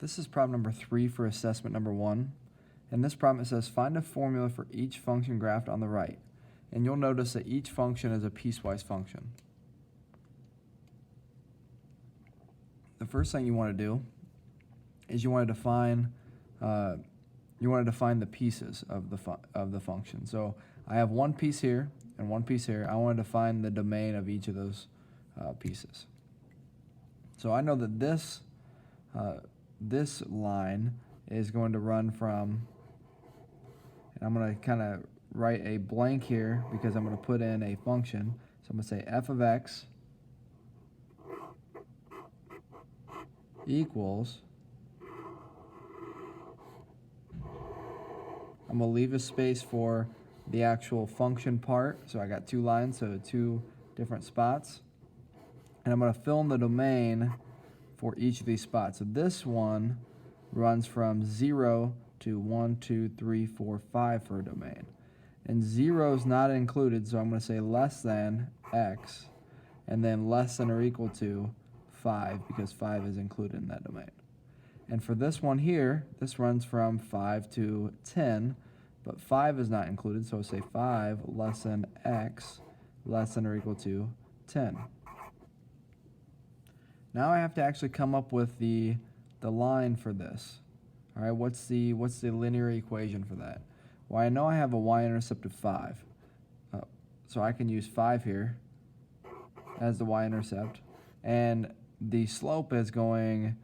This is problem number 3 for assessment number 1. In this problem it says find a formula for each function graphed on the right. And you'll notice that each function is a piecewise function. The first thing you want to do is you want to define the pieces of the function. So I have one piece here and one piece here. I want to define the domain of each of those pieces. So I know that this line is going to run from, and I'm going to kind of write a blank here because I'm going to put in a function. So I'm going to say f of x equals, I'm going to leave a space for the actual function part. So I got two lines, so two different spots. And I'm going to fill in the domain for each of these spots. So this one runs from 0 to 1, 2, 3, 4, 5 for a domain. And 0 is not included, so I'm going to say less than x, and then less than or equal to 5, because 5 is included in that domain. And for this one here, this runs from 5 to 10, but 5 is not included, so I'll say 5 less than x less than or equal to 10. Now I have to actually come up with the line for this. All right, what's the linear equation for that? Well, I know I have a y-intercept of 5, so I can use 5 here as the y-intercept, and the slope is going,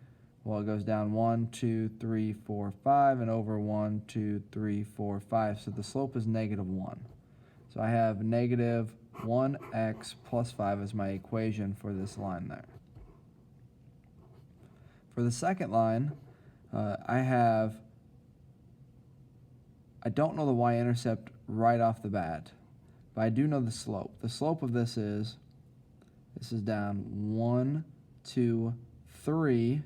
well, it goes down 1, 2, 3, 4, 5, and over 1, 2, 3, 4, 5. So the slope is -1. So I have negative 1x plus 5 as my equation for this line there. For the second line, I don't know the y-intercept right off the bat, but I do know the slope. The slope of this is down 1, 2, 3,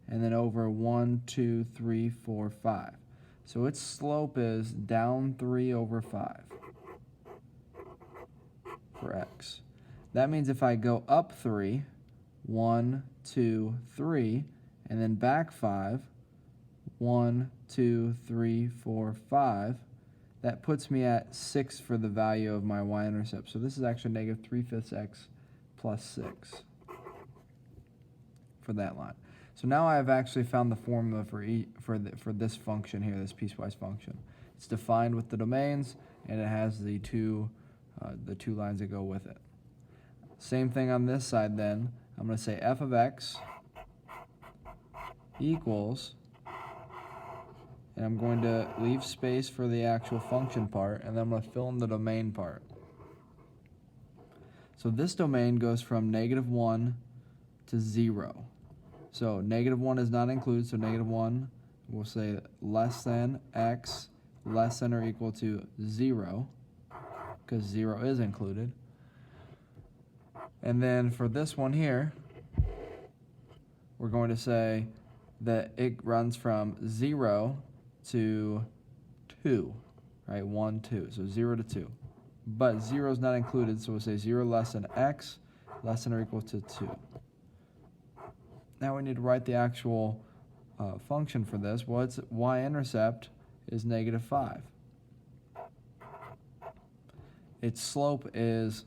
and then over 1, 2, 3, 4, 5. So its slope is down 3 over 5 for x. That means if I go up 3, 1, 2, 3, and then back 5, 1, 2, 3, 4, 5, that puts me at 6 for the value of my y-intercept. So this is actually -3/5 x plus 6 for that line. So now I've actually found the formula for this function here, this piecewise function. It's defined with the domains, and it has the two lines that go with it. Same thing on this side then. I'm going to say f of x equals, and I'm going to leave space for the actual function part, and then I'm going to fill in the domain part. So this domain goes from -1 to 0. So -1 is not included, so -1, we'll say less than x less than or equal to 0, because 0 is included. And then for this one here, we're going to say that it runs from 0 to 2, right? 1, 2, so 0 to 2. But 0 is not included, so we'll say 0 less than x less than or equal to 2. Now we need to write the actual function for this. Well, its y-intercept is -5. Its slope is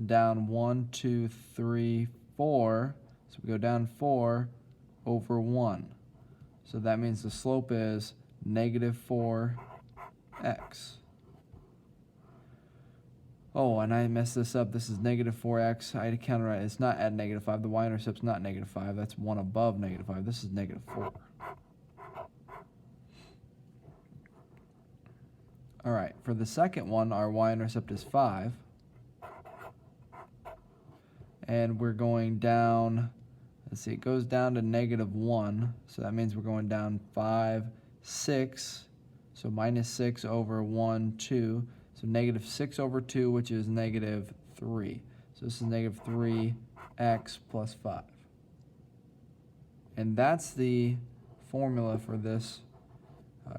down 1, 2, 3, 4. So we go down 4 over 1. So that means the slope is -4x. Oh, and I messed this up. This is -4x. I had to counter it. It's not at -5. The y-intercept's not -5. That's one above -5. This is -4. All right, for the second one, our y-intercept is 5. And we're going down, let's see, it goes down to -1. So that means we're going down 5, 6. So -6 over 1, 2. So -6 over 2, which is -3. So this is -3x plus 5. And that's the formula for this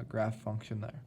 graph function there.